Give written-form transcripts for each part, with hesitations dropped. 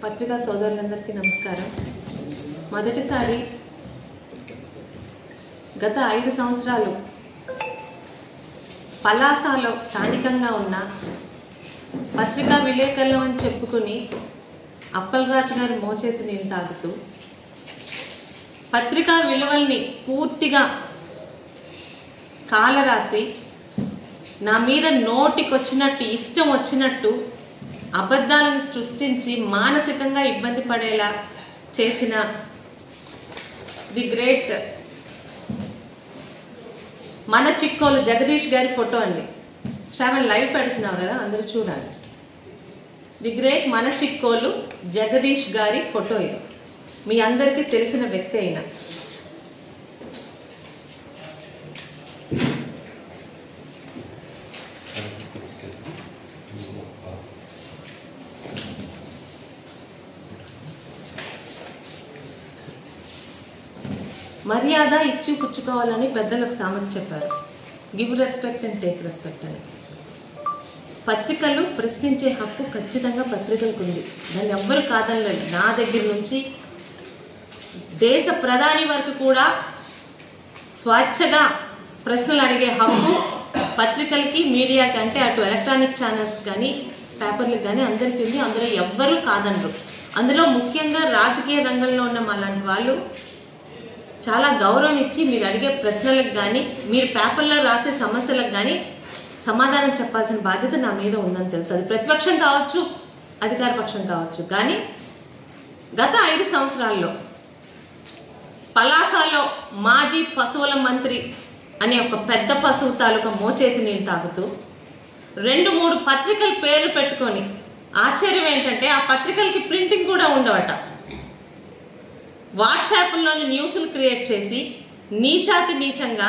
పత్రికా సోదరులందరికీ నమస్కారం. మొదటిసారి గత 5 సంవత్సరాలు పలాసలో స్థానికంగా ఉన్న పత్రికా విలేకరులు అని చెప్పుకుని అప్పలరాజు గారి మోచేతి నీళ్ళు తాగుతూ పత్రికా విలువల్ని పూర్తిగా కాలరాసి నా మీద నోటికొచ్చినట్టు ఇష్టం వచ్చినట్టు అబద్ధాలను సృష్టించి మానసికంగా ఇబ్బంది పడేలా చేసిన ది గ్రేట్ మన చిక్కోలు జగదీష్ గారి ఫోటో అండి. శ్రావణ్ లైవ్ పెడుతున్నావు కదా, అందరూ చూడాలి. ది గ్రేట్ మన చిక్కోలు జగదీష్ గారి ఫోటో ఇది. మీ అందరికీ తెలిసిన వ్యక్తి అయినా మర్యాద ఇచ్చి పుచ్చుకోవాలని పెద్దలకు సామెత చెప్పారు. Give respect and take respect అని. పత్రికలు ప్రశ్నించే హక్కు ఖచ్చితంగా పత్రికలకు ఉంది, దాన్ని ఎవ్వరు కాదనలేదు. నా దగ్గర నుంచి దేశ ప్రధాని వరకు కూడా స్వేచ్ఛగా ప్రశ్నలు అడిగే హక్కు పత్రికలకి, మీడియాకి, అంటే అటు ఎలక్ట్రానిక్ ఛానల్స్ కానీ పేపర్లకు కానీ అందరికీ ఉంది. అందులో ఎవ్వరూ కాదనరు. అందులో ముఖ్యంగా రాజకీయ రంగంలో ఉన్న మాలాంటి వాళ్ళు చాలా గౌరవం ఇచ్చి మీరు అడిగే ప్రశ్నలకు కానీ మీరు పేపర్లో రాసే సమస్యలకు కానీ సమాధానం చెప్పాల్సిన బాధ్యత నా మీద ఉందని తెలుసు. అది ప్రతిపక్షం కావచ్చు, అధికార పక్షం కావచ్చు. కానీ గత 5 సంవత్సరాల్లో పలాసలో మాజీ పశువుల మంత్రి అనే ఒక పెద్ద పశువు తాలూకా మోచేతి నీళ్ళు తాగుతూ 2-3 పత్రికల పేర్లు పెట్టుకొని, ఆశ్చర్యం ఏంటంటే ఆ పత్రికలకి ప్రింటింగ్ కూడా ఉండవట, వాట్సాప్లోని న్యూస్లు క్రియేట్ చేసి నీచాతి నీచంగా,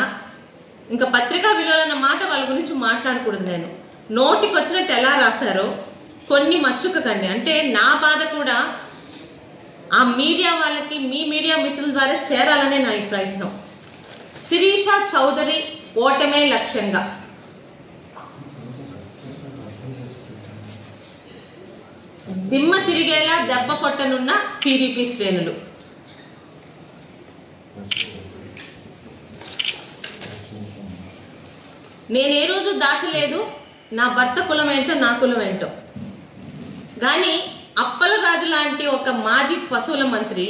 ఇంకా పత్రికా విలువలన్న మాట వాళ్ళ గురించి మాట్లాడకూడదు. నేను నోటికి వచ్చినట్టు ఎలా రాశారో కొన్ని మచ్చుకకండి. అంటే నా బాధ కూడా ఆ మీడియా వాళ్ళకి, మీ మీడియా మిత్రుల ద్వారా చేరాలనే నా ఈ ప్రయత్నం. శిరీష చౌదరి ఓటమే లక్ష్యంగా. దిమ్మ తిరిగేలా దెబ్బ కొట్టనున్న టీడీపీ శ్రేణులు. నేనే రోజు దాచలేదు నా భర్త కులం ఏంటో, నా కులం ఏంటో. కానీ అప్పలరాజు లాంటి ఒక మాజీ పశువుల మంత్రి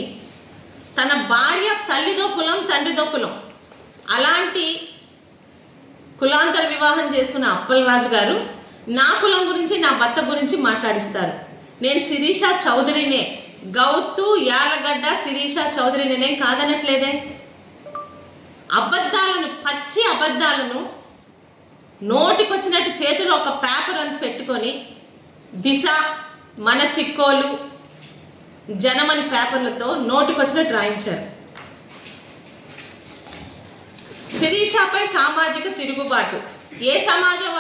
తన భార్య తల్లిదో కులం, తండ్రిదో కులం, అలాంటి కులాంతర వివాహం చేసుకున్న అప్పలరాజు గారు నా కులం గురించి, నా భర్త గురించి మాట్లాడిస్తారు. నేను శిరీష చౌదరినే, గౌతు యాలగడ్డ శిరీష చౌదరి, నేనేం కాదనట్లేదే. అబద్ధాలను, పచ్చి అబద్ధాలను నోటికొచ్చినట్టు చేతిలో ఒక పేపర్ అని పెట్టుకొని దిశ, మన చిక్కోలు, జనమని పేపర్లతో నోటికొచ్చినట్టు రాయించారు. శిరీషపై సామాజిక తిరుగుబాటు. ఏ సమాజం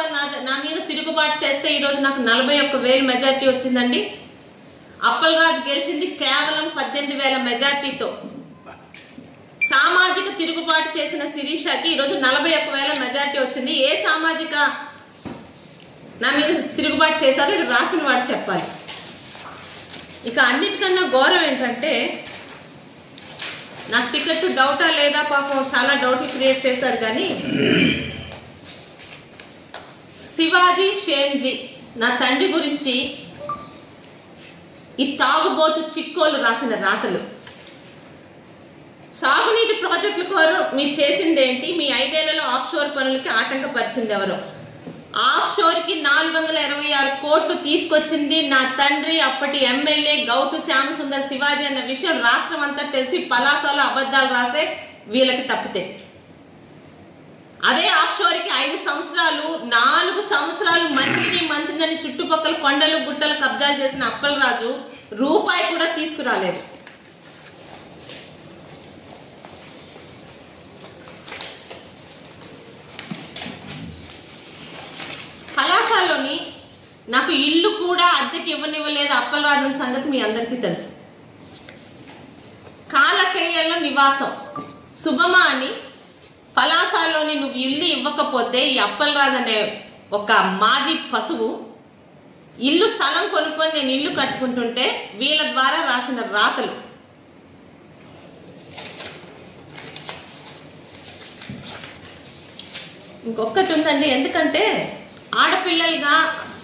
నా మీద తిరుగుబాటు చేస్తే ఈరోజు నాకు 41,000 మెజార్టీ వచ్చిందండి. అప్పలరాజు గెలిచింది కేవలం 18,000 మెజార్టీతో. సామాజిక తిరుగుబాటు చేసిన శిరీషకి ఈరోజు 41,000 మెజార్టీ వచ్చింది. ఏ సామాజిక నా మీద తిరుగుబాటు చేశారో ఇది రాసిన వాడు చెప్పాలి. ఇక అన్నిటికన్నా ఘోరం ఏంటంటే, నాకు టికెట్ డౌటా లేదా, పాపం చాలా డౌట్లు క్రియేట్ చేశారు. కానీ శివాజీ షేమ్జీ, నా తండ్రి గురించి ఈ తాగుబోతు చిక్కోలు రాసిన రాతలు. సాగునీటి ప్రాజెక్టుల కోరు మీరు చేసిందేంటి? మీ 5 ఏళ్లలో ఆఫ్ షోర్ పనులకి ఆటంకపరిచింది ఎవరో? ఆఫ్ షోర్ కి 426 కోట్లు తీసుకొచ్చింది నా తండ్రి, అప్పటి ఎమ్మెల్యే గౌతు శ్యామసుందర్ శివాజీ అన్న విషయం రాష్ట్రం అంతా తెలిసి పలాసలో అబద్ధాలు రాసే వీళ్ళకి తప్పితే, అదే ఆఫ్ షోర్ కి 5 సంవత్సరాలు 4 సంవత్సరాలు మంత్రిని చుట్టుపక్కల కొండలు గుట్టలు కబ్జాలు చేసిన అప్పలరాజు రూపాయి కూడా తీసుకురాలేదు. పలాసలోని నాకు ఇల్లు కూడా అద్దెకి ఇవ్వనివ్వలేదు అప్పలరాజు సంగతి మీ అందరికీ తెలుసు. కాలకయ్యలో నివాసం శుభమా అని పలాసలోని నువ్వు ఇల్లు ఇవ్వకపోతే ఈ అప్పలరాజు అనే ఒక మాజీ పశువు ఇల్లు స్థలం కొనుక్కొని నేను ఇల్లు కట్టుకుంటుంటే వీళ్ళ ద్వారా రాసిన రాతలు. ఇంకొకటి ఉందండి, ఎందుకంటే ఆడపిల్లలుగా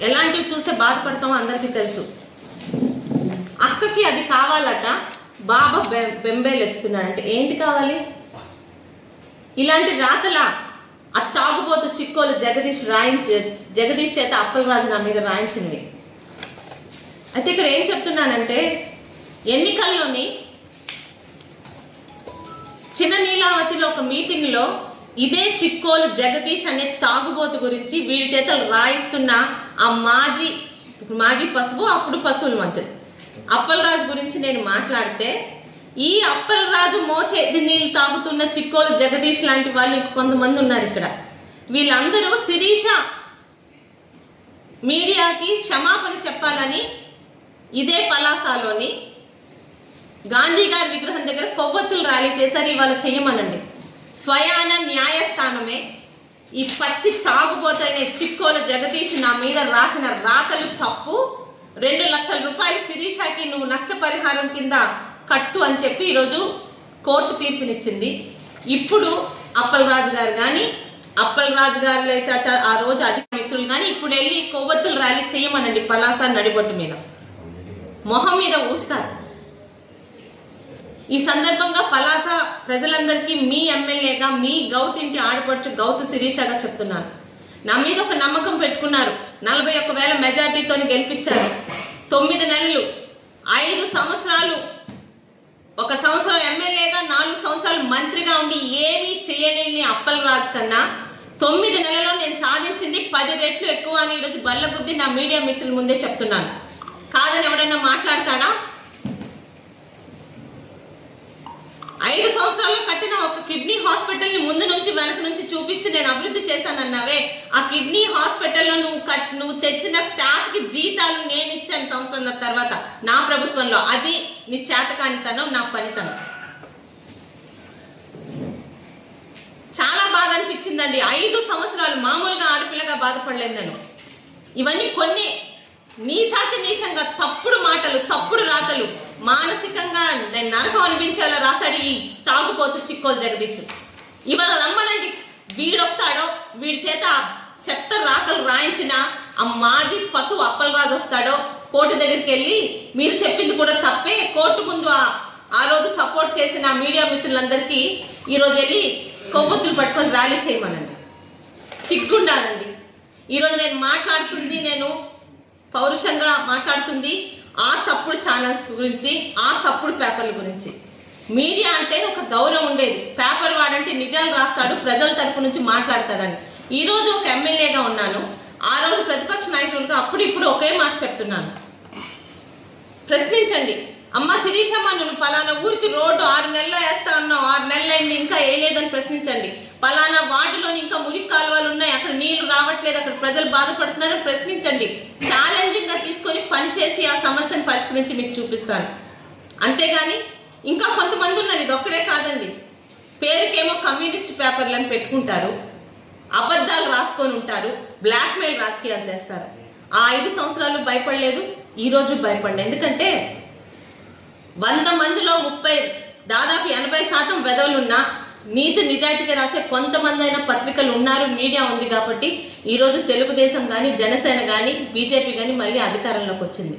ఎలాంటివి చూస్తే బాధపడతామో అందరికీ తెలుసు. అక్కకి అది కావాలట, బాబా బెంబేలు ఎత్తుతున్నాడంటే ఏంటి కావాలి? ఇలాంటి రాతల ఆ తాగుబోతు చిక్కోలు జగదీష్ చేత అప్పలరాజు నా మీద రాయించింది. అయితే ఇక్కడ ఏం చెప్తున్నానంటే, ఎన్నికల్లోని చిన్న నీలావతిలో ఒక మీటింగ్ లో ఇదే చిక్కోలు జగదీష్ అనే తాగుబోతు గురించి వీడి చేతలు రాయిస్తున్న ఆ మాజీ పశువు, అప్పుడు పశువుల మంత్రి అప్పలరాజు గురించి నేను మాట్లాడితే, ఈ అప్పలరాజు మోచేతి నీళ్ళు తాగుతున్న చిక్కోలు జగదీష్ లాంటి వాళ్ళు కొంతమంది ఉన్నారు ఇక్కడ. వీళ్ళందరూ శిరీష మీడియాకి క్షమాపణ చెప్పాలని ఇదే పలాసాలోని గాంధీ గారి విగ్రహం దగ్గర కొవ్వొత్తులు ర్యాలీ చేశారు. ఇవాళ చెయ్యమనండి. స్వయాన న్యాయస్థానమే ఈ పచ్చి తాగుబోతైన చిక్కోల జగదీష్ నా మీద రాసిన రాతలు తప్పు, 2 లక్షల రూపాయలు శిరీషకి నువ్వు నష్టపరిహారం కింద కట్టు అని చెప్పి ఈరోజు కోర్టు తీర్పునిచ్చింది. ఇప్పుడు అప్పలరాజు గారు అయితే ఆ రోజు అధిక మిత్రులు కానీ ఇప్పుడు వెళ్ళి కొవ్వొత్తులు ర్యాలీ చేయమనండి. పలాస నడిబొట్టు మీద మొహం మీద ఊస్తారు. ఈ సందర్భంగా పలాస ప్రజలందరికీ మీ ఎమ్మెల్యేగా, మీ గౌతింటి ఆడపడుచు గౌతు శిరీషగా చెప్తున్నాను, నా మీద ఒక నమ్మకం పెట్టుకున్నారు. 41,000 మెజార్టీతో గెలిపించారు. 9 నెలలు, 5 సంవత్సరాలు, 1 సంవత్సరం ఎమ్మెల్యేగా, 4 సంవత్సరాలు మంత్రిగా ఉండి ఏమీ చేయలేని అప్పలరాజు కన్నా 9 నెలల్లో నేను సాధించింది 10 రెట్లు ఎక్కువ అని ఈరోజు బల్లబుద్ధి నా మీడియా మిత్రుల ముందే చెప్తున్నాను. కాదని ఎవడన్నా మాట్లాడతాడా? 5 సంవత్సరాలు కట్టిన ఒక కిడ్నీ హాస్పిటల్ ని ముందు నుంచి వెనక నుంచి చూపించి నేను అభివృద్ధి చేశానన్నావే, ఆ కిడ్నీ హాస్పిటల్లో నువ్వు తెచ్చిన స్టాఫ్ కి జీతాలు నేను ఇచ్చాను సంవత్సరం తర్వాత నా ప్రభుత్వంలో. అది నీ చేతకానితనం, నా పనితనం. చాలా బాధ అనిపించిందండి. 5 సంవత్సరాలు మామూలుగా ఆడపిల్లగా బాధపడలేదు నేను. ఇవన్నీ కొన్ని నీచంగా తప్పుడు మాటలు, తప్పుడు రాతలు, మానసికంగా నేను నరకం అనిపించేలా రాశాడు ఈ తాగుపోతు చిక్కోలు జగదీష్. ఇవాళ రమ్మనండి, వీడొస్తాడో, వీడి చేత చెత్త రాతలు రాయించిన ఆ మాజీ పశువు అప్పలరాజు వస్తాడో, కోర్టు దగ్గరికి వెళ్ళి మీరు చెప్పింది కూడా తప్పే, కోర్టు ముందు ఆ రోజు సపోర్ట్ చేసిన మీడియా మిత్రులందరికీ ఈ రోజు వెళ్ళి కొవ్వొత్తులు పట్టుకొని ర్యాలీ చేయమనండి. సిగ్గుండాలండి. ఈరోజు నేను పౌరుషంగా మాట్లాడుతుంది ఆ తప్పుడు ఛానల్స్ గురించి, ఆ తప్పుడు పేపర్ల గురించి. మీడియా అంటే ఒక గౌరవం ఉండేది. పేపర్ వాడంటే నిజాలు రాస్తాడు, ప్రజల తరపు నుంచి మాట్లాడతాడని. ఈ రోజు ఒక ఎమ్మెల్యేగా ఉన్నాను, ఆ రోజు ప్రతిపక్ష నాయకులుగా అప్పుడు ఒకే మాట చెప్తున్నాను, ప్రశ్నించండి. అమ్మ శిరీషమ్మ, నువ్వు పలానా ఊరికి రోడ్డు 6 నెలల్లో వేస్తా అన్నావు, 6 నెలలైంది ఇంకా వేయలేదని ప్రశ్నించండి. పలానా వార్డులోని ఇంకా మురికి కాలువలు ఉన్నాయి, అక్కడ నీళ్లు రావట్లేదు, అక్కడ ప్రజలు బాధపడుతున్నారని ప్రశ్నించండి. ఛాలెంజింగ్ గా తీసుకొని పనిచేసి ఆ సమస్యను పరిష్కరించి మీకు చూపిస్తాను. అంతేగాని ఇంకా కొంతమంది ఉన్నారు, ఇది ఒక్కడే కాదండి, పేరుకేమో కమ్యూనిస్ట్ పేపర్లను పెట్టుకుంటారు, అబద్ధాలు రాసుకొని ఉంటారు, బ్లాక్ మెయిల్ రాజకీయాలు చేస్తారు. ఆ 5 సంవత్సరాలు భయపడలేదు, ఈ రోజు భయపడలేదు. ఎందుకంటే 100 మందిలో దాదాపు 80% వెధవలున్నా నీతి నిజాయితీగా రాసే కొంతమంది అయిన పత్రికలు ఉన్నారు, మీడియా ఉంది కాబట్టి ఈ రోజు తెలుగుదేశం గాని, జనసేన గాని, బీజేపీ గాని మళ్ళీ అధికారంలోకి వచ్చింది.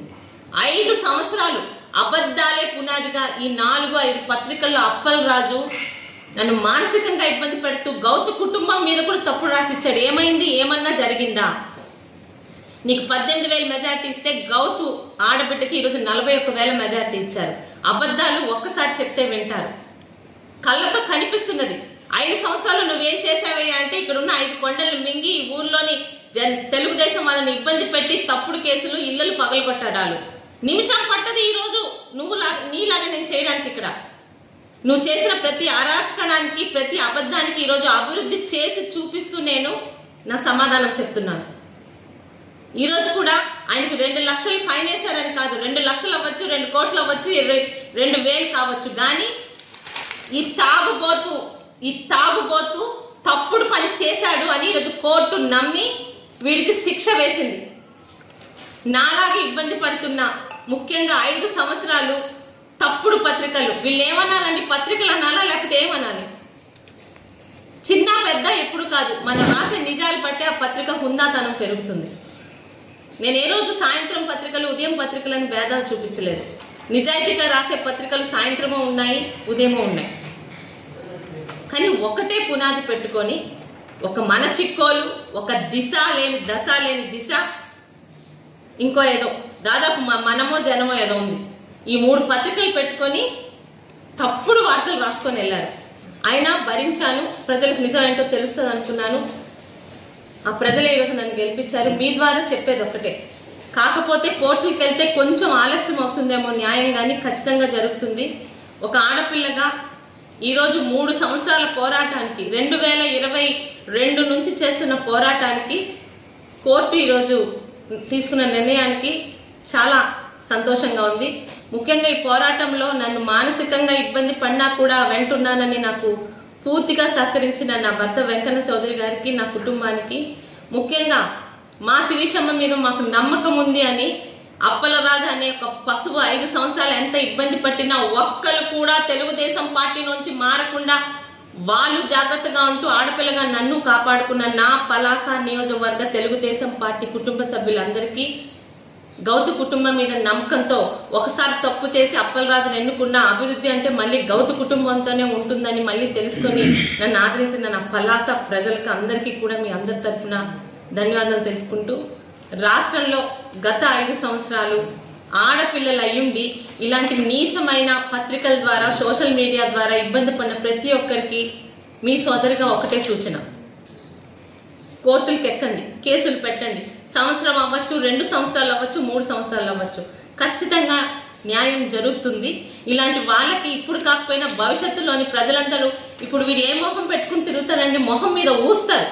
5 సంవత్సరాలు అబద్ధాలే పునాదిగా ఈ 4-5 పత్రికల్లో అప్పలరాజు నన్ను మానసికంగా ఇబ్బంది పెడుతూ గౌతు కుటుంబం మీద కూడా తప్పుడు రాసిచ్చాడు. ఏమైంది? ఏమన్నా జరిగిందా? నీకు 18,000 మెజార్టీ ఇస్తే గౌతు ఆడబిడ్డకి ఈరోజు 41,000 మెజార్టీ ఇచ్చారు. అబద్ధాలు ఒక్కసారి చెప్తే వింటారు. కళ్ళతో కనిపిస్తున్నది. 5 సంవత్సరాలు నువ్వేం చేసావయ్యా అంటే, ఇక్కడ ఉన్న 5 కొండలు మింగి ఈ ఊర్లోని తెలుగుదేశం వాళ్ళని ఇబ్బంది పెట్టి తప్పుడు కేసులు, ఇళ్లలు పగలగొట్టడాలు. నిమిషం పట్టదు ఈ రోజు నీలాగా నేను చేయడానికి. ఇక్కడ నువ్వు చేసిన ప్రతి అరాచకడానికి, ప్రతి అబద్ధానికి ఈరోజు అభివృద్ధి చేసి చూపిస్తూ నేను నా సమాధానం చెప్తున్నాను. ఈ రోజు కూడా ఆయనకు 2 లక్షలు ఫైన్ వేశారని కాదు, 2 లక్షలు అవ్వచ్చు, 2 కోట్లు అవ్వచ్చు, 2,000 కావచ్చు. కానీ ఈ తాగుబోతు తప్పుడు పని చేశాడు అని ఈరోజు కోర్టు నమ్మి వీడికి శిక్ష వేసింది. నాలాగే ఇబ్బంది పడుతున్న ముఖ్యంగా 5 సంవత్సరాలు తప్పుడు పత్రికలు, వీళ్ళు ఏమనాలండి? పత్రికలు అనాలా లేకపోతే ఏమనాలి? చిన్న పెద్ద ఎప్పుడు కాదు, మనం రాసే నిజాలు బట్టే ఆ పత్రిక హుందాతనం పెరుగుతుంది. నేను ఏ రోజు సాయంత్రం పత్రికలు ఉదయం పత్రికలను భేదాలు చూపించలేదు. నిజాయితీగా రాసే పత్రికలు సాయంత్రమో ఉన్నాయి, ఉదయమో ఉన్నాయి. కానీ ఒకటే పునాది పెట్టుకొని ఒక మన చిక్కోలు, ఒక దశ లేని దిశ, ఇంకో ఏదో దాదాపు మనమో జనమో ఏదో ఉంది, ఈ 3 పత్రికలు పెట్టుకొని తప్పుడు వార్తలు రాసుకొని వెళ్ళారు. అయినా భరించాను. ప్రజలకు నిజం ఏంటో తెలుస్తుంది అనుకున్నాను. ఆ ప్రజలే ఈరోజు నన్ను గెలిపించారు. మీ ద్వారా చెప్పేది ఒకటే, కాకపోతే కోర్టులకు వెళ్తే కొంచెం ఆలస్యం అవుతుందేమో న్యాయం, కానీ ఖచ్చితంగా జరుగుతుంది. ఒక ఆడపిల్లగా ఈరోజు 3 సంవత్సరాల పోరాటానికి, 2022 నుంచి చేస్తున్న పోరాటానికి కోర్టు ఈరోజు తీసుకున్న నిర్ణయానికి చాలా సంతోషంగా ఉంది. ముఖ్యంగా ఈ పోరాటంలో నన్ను మానసికంగా ఇబ్బంది పడినా కూడా వెంటున్నానని నాకు పూర్తిగా సహకరించిన నా భర్త వెంకన్న చౌదరి గారికి, నా కుటుంబానికి, ముఖ్యంగా మా శిరీషమ్మ మీద మాకు నమ్మకం ఉంది అని అప్పలరాజు అనే ఒక పశువు 5 సంవత్సరాలు ఎంత ఇబ్బంది పట్టినా ఒక్కరు కూడా తెలుగుదేశం పార్టీ నుంచి మారకుండా వాళ్ళు జాగ్రత్తగా ఉంటూ ఆడపిల్లగా నన్ను కాపాడుకున్న నా పలాస నియోజకవర్గ తెలుగుదేశం పార్టీ కుటుంబ సభ్యులందరికీ, గౌతు కుటుంబం మీద నమ్మకంతో ఒకసారి తప్పు చేసి అప్పలరాజును ఎన్నుకున్న అభివృద్ధి అంటే మళ్ళీ గౌతు కుటుంబంతోనే ఉంటుందని మళ్ళీ తెలుసుకొని నన్ను ఆదరించిన నా పలాస ప్రజలకు అందరికీ కూడా మీ అందరి తరఫున ధన్యవాదాలు తెలుపుకుంటూ, రాష్ట్రంలో గత 5 సంవత్సరాలు ఆడపిల్లలు అయ్యుండి ఇలాంటి నీచమైన పత్రికల ద్వారా, సోషల్ మీడియా ద్వారా ఇబ్బంది పడిన ప్రతి ఒక్కరికి మీ సోదరిగా ఒకటే సూచన, కోర్టులకు ఎక్కండి, కేసులు పెట్టండి. సంవత్సరం అవ్వచ్చు, 2 సంవత్సరాలు అవ్వచ్చు, 3 సంవత్సరాలు అవ్వచ్చు, ఖచ్చితంగా న్యాయం జరుగుతుంది. ఇలాంటి వాళ్ళకి ఇప్పుడు కాకపోయినా భవిష్యత్తులోని ప్రజలందరూ, ఇప్పుడు వీడు ఏ మొహం పెట్టుకుని తిరుగుతారండి, మొహం మీద ఊస్తారు.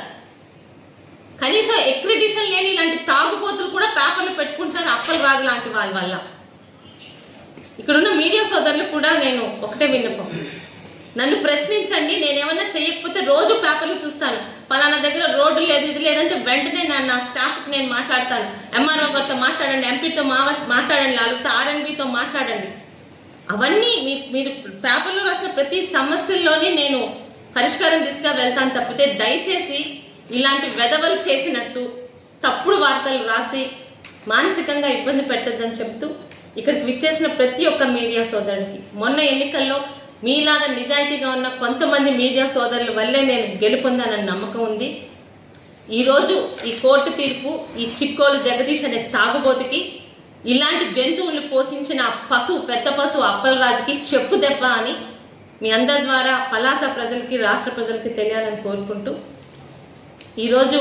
కనీసం ఎక్రిడిషన్ లేని ఇలాంటి తాగుబోతులు కూడా పేపర్లు పెట్టుకుంటారు అప్పలరాజు లాంటి వాళ్ళ వల్ల. ఇక్కడున్న మీడియా సోదరులు కూడా నేను ఒకటే విన్నపం, నన్ను ప్రశ్నించండి. నేనేమన్నా చేయకపోతే రోజు పేపర్లు చూస్తాను, పలానా దగ్గర రోడ్డు లేదు, ఇది లేదంటే వెంటనే నా స్టాఫ్కి నేను మాట్లాడతాను. ఎంఆర్ఓ గారితో మాట్లాడండి, ఎంపీతో మాట్లాడండి, లేకపోతే ఆర్ఎన్బితో మాట్లాడండి. అవన్నీ మీరు పేపర్లో రాసిన ప్రతి సమస్యల్లోని నేను పరిష్కారం దిశగా వెళ్తాను తప్పితే దయచేసి ఇలాంటి వెధవలు చేసినట్టు తప్పుడు వార్తలు రాసి మానసికంగా ఇబ్బంది పెట్టొద్దని చెప్తూ, ఇక్కడికి విచ్చేసిన ప్రతి ఒక్క మీడియా సోదరుడికి, మొన్న ఎన్నికల్లో మీలాగా నిజాయితీగా ఉన్న కొంతమంది మీడియా సోదరుల వల్లే నేను గెలుపొందానన్న నమ్మకం ఉంది. ఈరోజు ఈ కోర్టు తీర్పు ఈ చిక్కోలు జగదీష్ అనే తాగుబోతుకి, ఇలాంటి జంతువులు పోషించిన పశువు, పెద్ద పశువు అప్పలరాజుకి చెప్పు దెబ్బ అని మీ అందరి ద్వారా పలాస ప్రజలకి, రాష్ట్ర ప్రజలకి తెలియాలని కోరుకుంటూ, ఈరోజు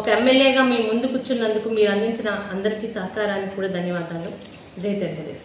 ఒక ఎమ్మెల్యేగా మీ ముందు కూర్చున్నందుకు మీరు అందించిన అందరికీ సహకారానికి కూడా ధన్యవాదాలు. జై తెలుగుదేశం.